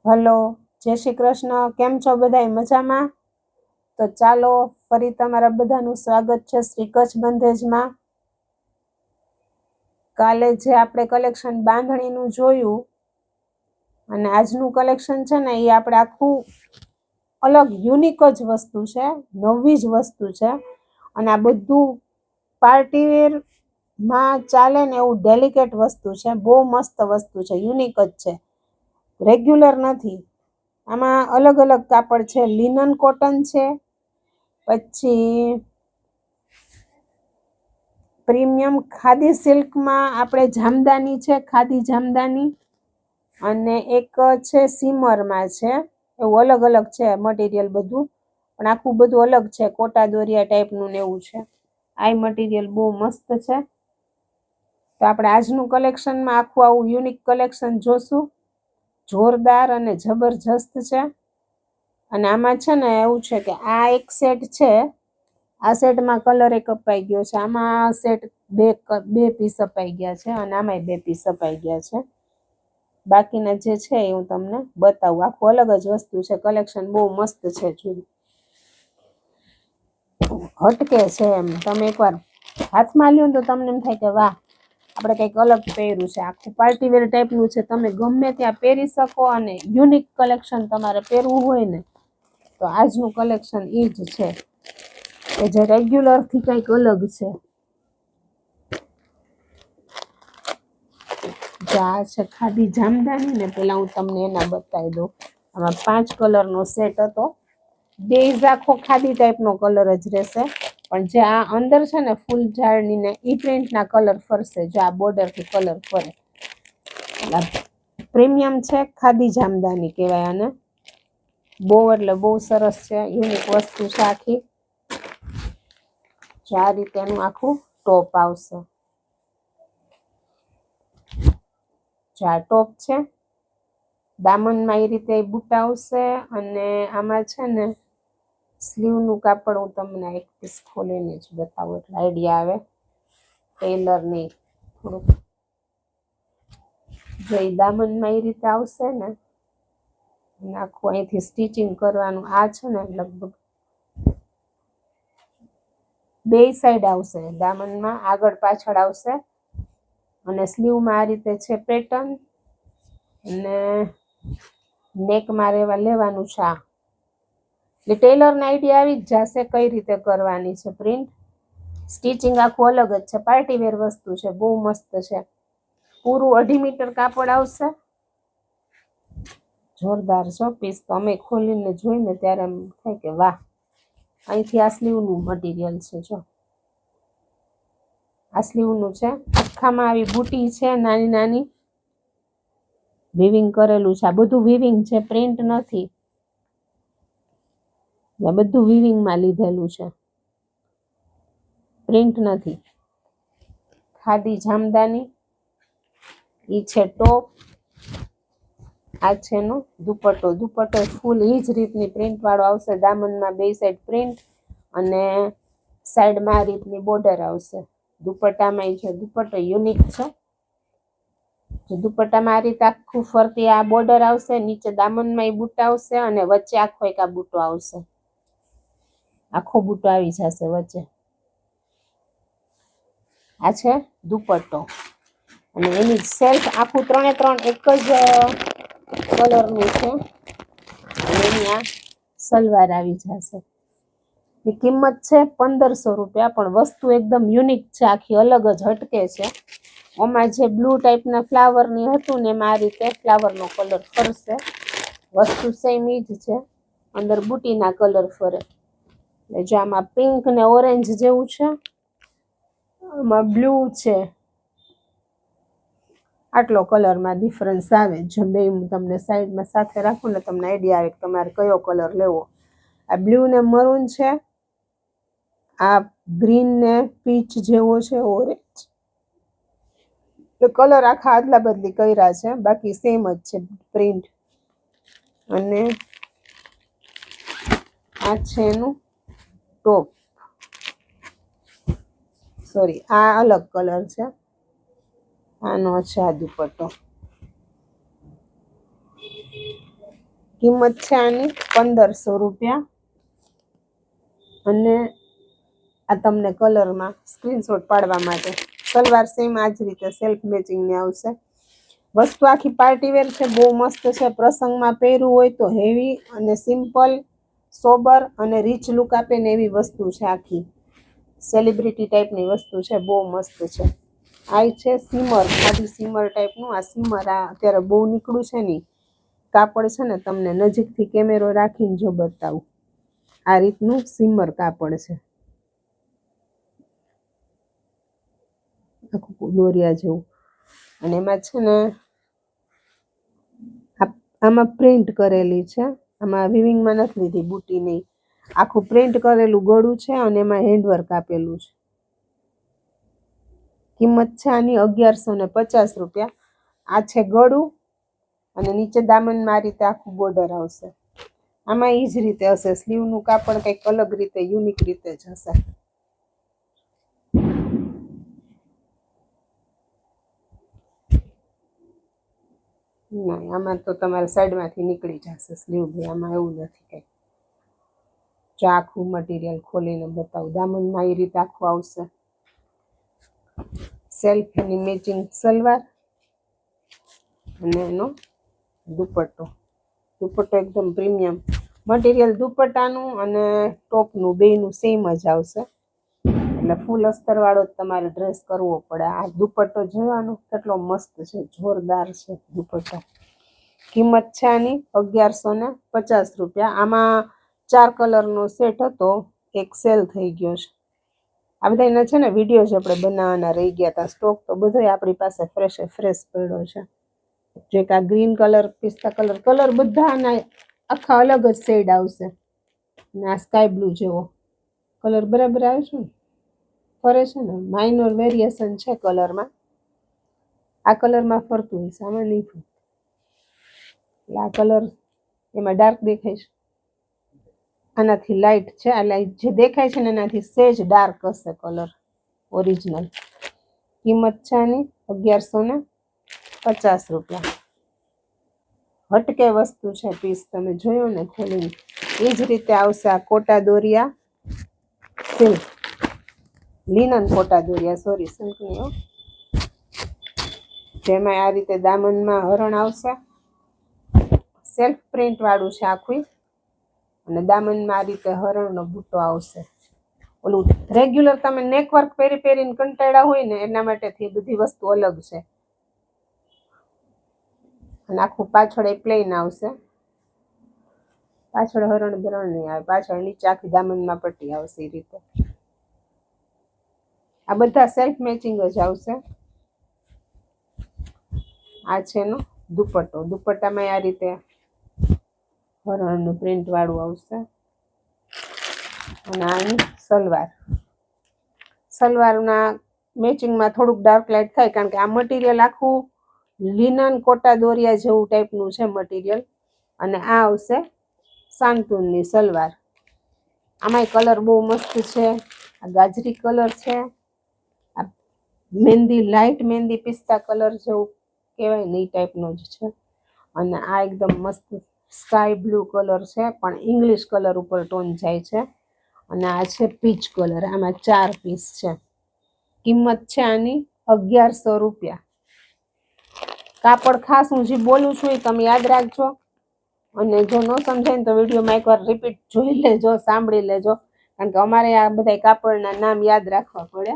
Hello, જય શ્રી કૃષ્ણ. કેમ છો બધાય? મજામાં? તો ચાલો ફરી તમારા બધાનું સ્વાગત છે શ્રી કચ્છ બંધેજમાં. કાલે જે આપણે કલેક્શન બાંધણીનું જોયું અને આજનું કલેક્શન છે ને એ આપણે આખું અલગ યુનિક જ વસ્તુ છે, નવી જ વસ્તુ છે. અને આ બધું પાર્ટીવેરમાં ચાલે ને એવું ડેલિકેટ વસ્તુ છે. બહુ મસ્ત વસ્તુ છે, યુનિક જ છે, રેગ્યુલર નથી. આમાં અલગ અલગ કાપડ છે. લિનન કોટન છે, પછી પ્રીમિયમ ખાદી સિલ્કમાં આપણે જામદાની છે, ખાદી જામદાની, અને એક છે સીમરમાં છે. એવું અલગ અલગ છે મટીરિયલ બધું, પણ આખું બધું અલગ છે, કોટા દોરિયા ટાઈપનું ને એવું છે. આ મટીરિયલ બહુ મસ્ત છે. તો આપણે આજનું કલેક્શનમાં આખું આવું યુનિક કલેક્શન જોશું. જોરદાર અને જબરજસ્ત છે. અને આમાં છે ને એવું છે કે આ એક સેટ છે, આ સેટમાં કલર એક અપાઈ ગયો છે. આમાં સેટ બે પીસ અપાઈ ગયા છે અને આમાંય 2 પીસ અપાઈ ગયા છે. બાકીના જે છે એ હું તમને બતાવું. આખું અલગ જ વસ્તુ છે, કલેક્શન બહુ મસ્ત છે. જોયું, હટકે છે એમ. તમે એકવાર હાથમાં લ્યો તો તમને એમ થાય કે વાહ, આપણે કંઈક અલગ પહેર્યું છે. આખું પાર્ટીવેર ટાઈપનું છે, તમે ગમે ત્યાં પહેરી શકો. અને યુનિક કલેક્શન તમારે પહેરવું હોય ને તો આજનું કલેક્શન એ જ છે કે જે રેગ્યુલરથી કંઈક અલગ છે. આ છે ખાદી જામદાની ને. પેલા હું તમને એના બતાવી દઉં. આમાં 5 કલરનો સેટ હતો. બેઝ આખો ખાદી ટાઈપનો કલર જ રહેશે, પણ જે આ અંદર છે ને ફૂલ ઝાડની ને ઈ પ્રિન્ટના કલર ફરશે. જો આ બોર્ડરથી કલર ફરે. પ્રીમિયમ છે, ખાદી જામદાની કહેવાય આને. બહુ એટલે બહુ સરસ છે, યુનિક વસ્તુ છે આખી. જો આ રીતે એનું આખું ટોપ આવશે. જો આ ટોપ છે, દામનમાં એ રીતે બુટા આવશે. અને આમાં છે ને સ્લીવનું કાપડ હું તમને એક પીસ ખોલીને જ બતાવું એટલે આઈડિયા આવે. ટેલરની થોડુંક જો એ દામનમાં એ રીતે આવશે ને, આખું અહીંથી સ્ટિચિંગ કરવાનું. આ છે ને લગભગ 2 સાઈડ આવશે. દામનમાં આગળ પાછળ આવશે અને સ્લીવમાં આ રીતે છે પેટર્ન. અને નેકમાં લેવાનું છે આ. એટલે ટેલરને આઈડિયા આવી જ જશે કઈ રીતે કરવાની છે પ્રિન્ટ. સ્ટિચિંગ આખું અલગ જ છે, પાર્ટીવેર વસ્તુ છે, બહુ મસ્ત છે. પૂરું 2.5 મીટર કાપડ આવશે. જોરદાર છો પીસ. તો અમે ખોલીને જોઈને ત્યારે એમ થાય કે વાહ. અહીંથી આ સ્લીવનું મટીરિયલ છે. જો આ સ્લીવનું છે. આખામાં આવી બુટી છે નાની નાની, વિવિંગ કરેલું છે. આ બધું વિવિંગ છે, પ્રિન્ટ નથી. આ બધું વિવિંગમાં લીધેલું છે, પ્રિન્ટ નથી. ખાદી જામદાની ઈ છે ટોપ. આ છે એનો દુપટ્ટો. દુપટ્ટો ફૂલ એ જ રીતની પ્રિન્ટ વાળો આવશે. દામનમાં 2 સાઈડ પ્રિન્ટ અને સાઈડમાં આ રીતની બોર્ડર આવશે. દુપટ્ટામાં છે, દુપટ્ટો યુનિક છે. દુપટ્ટામાં આ રીતે આખું ફરતી આ બોર્ડર આવશે. નીચે દામનમાં એ બુટ્ટા આવશે અને વચ્ચે આખો એક આ બુટ્ટો આવશે. આખો બુટ્ટો આવી જશે વચ્ચે. આ છે દુપટ્ટો. અને એની સેલ્ફ આખું 3 એક જ કલરનું છે. અને એની આ સલવાર આવી જશે. એ કિંમત છે 1500 રૂપિયા. પણ વસ્તુ એકદમ યુનિક છે, આખી અલગ જ હટકે છે. આમાં જે બ્લુ ટાઈપના ફ્લાવરની હતું ને એમાં આ રીતે ફ્લાવરનો કલર ફરશે. વસ્તુ સેમ ઈ જ છે, અંદર બુટીના કલર ફરે. એટલે જો આમાં પિંક ને ઓરેન્જ જેવું છે, આમાં બ્લુ છે. આટલો કલરમાં ડિફરન્સ આવે. જો બે હું તમને સાઈડમાં સાથે રાખું ને તમને આઈડિયા આવે કે તમારે કયો કલર લેવો. આ બ્લુ ને મરૂન છે. આ ગ્રીન ને પીચ જેવો છે, ઓરેન્જ. કલર આખા આદલા બદલી કર્યા છે, બાકી સેમ જ છે પ્રિન્ટ. અને આ છે એનું ટોપ. સોરી, આ અલગ કલર છે. આનો છે આ દુપટ્ટો. કિંમત છે આની 1500 રૂપિયા. અને આ તમને કલરમાં સ્ક્રીનશોટ પાડવા માટે. સલવાર સેમ આ જ રીતે સેલ્ફ મેચિંગની આવશે. વસ્તુ આખી પાર્ટી વેર છે, બહુ મસ્ત છે. પ્રસંગમાં પહેરવું હોય તો હેવી અને સિમ્પલ, સોબર અને રીચ લુક આપે ને એવી વસ્તુ છે. આખી સેલિબ્રિટી ટાઈપની વસ્તુ છે, બહુ મસ્ત છે. આ છે સીમર, ખાલી સીમર ટાઈપનું. આ સીમર આ અત્યારે બહુ નીકળું છે ને કાપડ છે ને, તમને નજીકથી કેમેરો રાખીને જો બતાવું, આ રીતનું સીમર કાપડ છે, આખું દોરિયા જેવું. અને એમાં છે ને આમાં પ્રિન્ટ કરેલી છે, આમાં વિવિંગમાં નથી લીધી બુટી નહીં, આખું પ્રિન્ટ કરેલું ગળું છે અને એમાં હેન્ડવર્ક આપેલું છે. કિંમત છે આની 1150 રૂપિયા. આ છે ગળું અને નીચે દામનમાં આ રીતે આખું બોર્ડર આવશે. આમાં એ જ રીતે હશે, સ્લીવનું કાપડ કંઈક અલગ રીતે યુનિક રીતે જ હશે. ના, આમાં તો તમારે સાઈડમાંથી નીકળી જશે સ્લીવ બી, આમાં એવું નથી કંઈ. જો આખું મટીરિયલ ખોલીને બતાવું, દામનમાં એ રીતે આખું આવશે. સેલ્ફની મેચિંગ સલવાર અને એનો દુપટ્ટો. દુપટ્ટો એકદમ પ્રીમિયમ મટીરિયલ દુપટ્ટાનું અને ટોપનું બેયનું સેમ જ આવશે. એટલે ફૂલ અસ્તરવાળો જ તમારે ડ્રેસ કરવો પડે. આ દુપટ્ટો જોવાનો કેટલો મસ્ત છે, જોરદાર છે દુપટ્ટો. કિંમત છે આની 1150 રૂપિયા. આમાં 4 કલરનો સેટ હતો, એક સેલ થઈ ગયો છે. આ બધા એના છે ને વિડીયો જ આપણે બનાવવાના રહી ગયા હતા. સ્ટોક તો બધો આપણી પાસે ફ્રેશ પડ્યો છે. જે કે આ ગ્રીન કલર, પિસ્તા કલર બધાના આખા અલગ જ શેડ આવશે. અને આ સ્કાય બ્લુ જેવો કલર બરાબર આવે છે ને, ફરે છે ને, માઇનોર વેરિએશન છે કલરમાં. આ કલરમાં ફરતું હોય, આમાં નહીં ફરતું. એટલે આ કલર એમાં ડાર્ક દેખાય છે, આનાથી લાઇટ છે. આ લાઇટ જે દેખાય છે ને એનાથી સેજ ડાર્ક હશે કલર ઓરિજિનલ. કિંમત છે આની 1150 રૂપિયા. હટકે વસ્તુ છે પીસ, તમે જોયો ને ખોલીને. એ જ રીતે આવશે આ quota Doriya silk, linen quota Doriya, sorry silk નહીં, જેમાં આ રીતે દામનમાં હરણ આવશે. સેલ્ફ પ્રિન્ટ વાળું છે આખું, અને દામનમાં આ રીતે હરણનો બુટ્ટો આવશે. ઓલું રેગ્યુલર તમે નેકવર્ક પહેરીને કંટાળ્યા હોય ને એના માટેથી બધી વસ્તુ અલગ છે. અને આખું પાછળ એ પ્લેન આવશે, પાછળ હરણ બરણ નહીં આવે, પાછળ નીચે આખી દામનમાં પટ્ટી આવશે એ રીતે. આ બધા સેલ્ફ મેચિંગ જ આવશે. આ છે એનો દુપટ્ટો. દુપટ્ટામાં આ રીતે હરણનું પ્રિન્ટ વાળું આવશે. અને આની સલવાર. સલવારના મેચિંગમાં થોડુંક ડાર્ક લાઇટ થાય, કારણ કે આ મટીરિયલ આખું લિનન કોટા દોરિયા જેવું ટાઈપનું છે મટીરિયલ. અને આ આવશે સાંતુનની સલવાર. આમાંય કલર બહુ મસ્ત છે. આ ગાજરી કલર છે, આ મહેંદી, લાઇટ મહેંદી પિસ્તા કલર જેવું કહેવાય ને એ ટાઈપનો જ છે. અને આ એકદમ મસ્ત સ્કાય બ્લુ કલર છે, પણ ઇંગ્લિશ કલર ઉપર ટોન જાય છે. અને આ છે પીચ કલર. આમાં 4 પીસ છે. કિંમત છે આની 1100 રૂપિયા. કાપડ ખાસ હું જે બોલું છું એ તમે યાદ રાખજો. અને જો ન સમજાય ને તો વિડીયોમાં એકવાર રિપીટ જોઈ લેજો, સાંભળી લેજો, કારણ કે અમારે આ બધા કાપડના નામ યાદ રાખવા પડે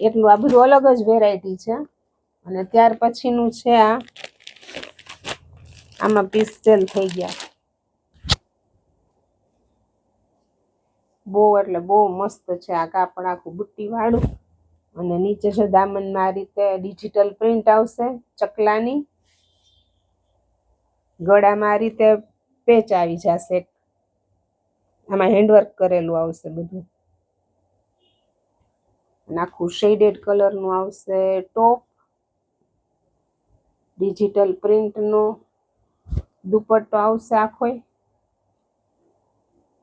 એટલું. આ બધું અલગ જ વેરાયટી છે. અને ત્યાર પછીનું છે આમાં પીસ સેલ થઈ ગયા. બહુ એટલે બહુ મસ્ત છે આ કાપડ, આખું બુટ્ટી વાળું. અને નીચે જો દામનમાં આ રીતે ડિજિટલ પ્રિન્ટ આવશે ચકલાની. ગળામાં આ રીતે પેચ આવી જશે, આમાં હેન્ડવર્ક કરેલું આવશે બધું. અને આખું શેડેડ કલરનું આવશે ટોપ, ડિજિટલ પ્રિન્ટનો દુપટ્ટો આવશે આખો.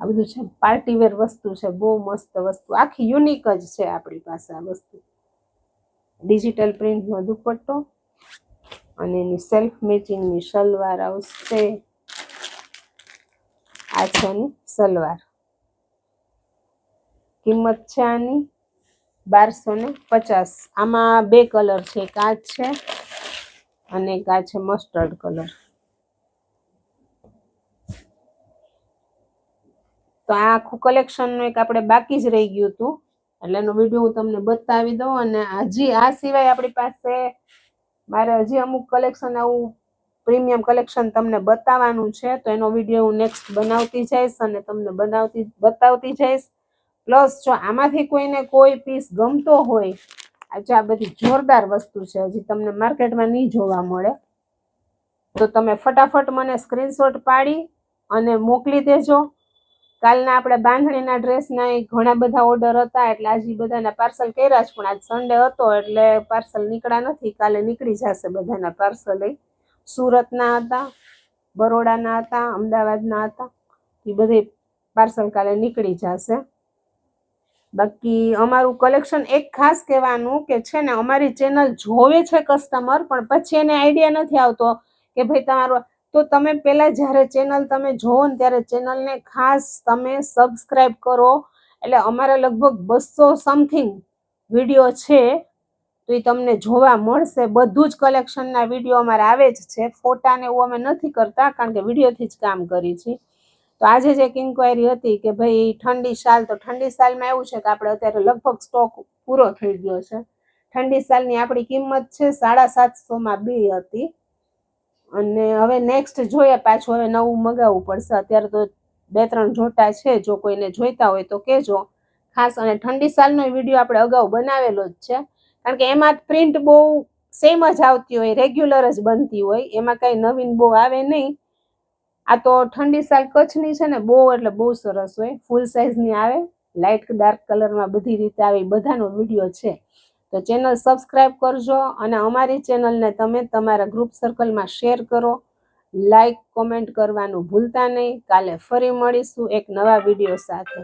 આ બધું છે પાર્ટી વેર વસ્તુ છે, બહુ મસ્ત વસ્તુ, આખી યુનિક જ છે આપણી પાસે આ વસ્તુ. ડિજિટલ પ્રિન્ટનો દુપટ્ટો અને એની સેલ્ફ મેચિંગની સલવાર આવશે. આ છે એની સલવાર. કિંમત છે આની 1250. આમાં 2 કલર છે, એક આ છે અને એક આ છે મસ્ટર્ડ કલર. તો આ આખું કલેક્શનનું એક આપણે બાકી જ રહી ગયું હતું, એટલે એનો વિડીયો હું તમને બતાવી દઉં. અને હજી આ સિવાય આપણી પાસે મારે હજી અમુક કલેક્શન આવું પ્રીમિયમ કલેક્શન તમને બતાવવાનું છે, તો એનો વિડીયો હું નેક્સ્ટ બનાવતી જઈશ અને તમને બતાવતી જઈશ. પ્લસ જો આમાંથી કોઈને કોઈ પીસ ગમતો હોય, આજે આ બધી જોરદાર વસ્તુ છે, હજી તમને માર્કેટમાં નહીં જોવા મળે, તો તમે ફટાફટ મને સ્ક્રીનશોટ પાડી અને મોકલી દેજો. કાલના આપણે બાંધણીના ડ્રેસના ઘણા બધા ઓર્ડર હતા, એટલે આજે બધાના પાર્સલ કર્યા છે, પણ આજ સન્ડે હતો એટલે પાર્સલ નીકળ્યા નથી. કાલે નીકળી જશે બધાના પાર્સલ. સુરતના હતા, બરોડાના હતા, અમદાવાદના હતા, એ બધે પાર્સલ કાલે નીકળી જશે. બાકી અમારું કલેક્શન એક ખાસ કહેવાનું કે છે ને, અમારી ચેનલ જોવે છે કસ્ટમર, પણ પછી એને આઈડિયા નથી આવતો કે ભાઈ તમારું, તો તમે પહેલાં જ્યારે ચેનલ તમે જોવો ને ત્યારે ચેનલને ખાસ તમે સબસ્ક્રાઈબ કરો. એટલે અમારા લગભગ 200 સમથિંગ વિડીયો છે, તો એ તમને જોવા મળશે. બધું જ કલેક્શનના વિડીયો અમારે આવે જ છે. ફોટાને એવું અમે નથી કરતા, કારણ કે વિડીયોથી જ કામ કરી છીએ. તો આજે જ એક ઇન્ક્વાયરી હતી કે ભાઈ ઠંડી શાલ, તો ઠંડી શાલમાં એવું છે કે આપણે અત્યારે લગભગ સ્ટોક પૂરો થઈ ગયો છે. ઠંડી શાલની આપણી કિંમત છે 750માં 2 હતી, અને હવે નેક્સ્ટ જોઈએ પાછું, હવે નવું મગાવવું પડશે. અત્યારે તો 2-3 જોટા છે, જો કોઈને જોઈતા હોય તો કહેજો ખાસ. અને ઠંડી શાલનો વિડીયો આપણે અગાઉ બનાવેલો જ છે, કારણ કે એમાં પ્રિન્ટ બહુ સેમ જ આવતી હોય, રેગ્યુલર જ બનતી હોય, એમાં કંઈ નવીન બહુ આવે નહીં. આ તો ઠંડી શાલ કચ્છની છે ને, બહુ એટલે બહુ સરસ હોય, ફૂલ સાઇઝની આવે, લાઇટ ડાર્ક કલરમાં બધી રીતે આવે, બધાનો વિડીયો છે. તો ચેનલ સબસ્ક્રાઈબ કરજો અને અમારી ચેનલને તમે તમારા ગ્રુપ સર્કલમાં શેર કરો, લાઈક કોમેન્ટ કરવાનું ભૂલતા નહીં. કાલે ફરી મળીશું એક નવા વિડીયો સાથે.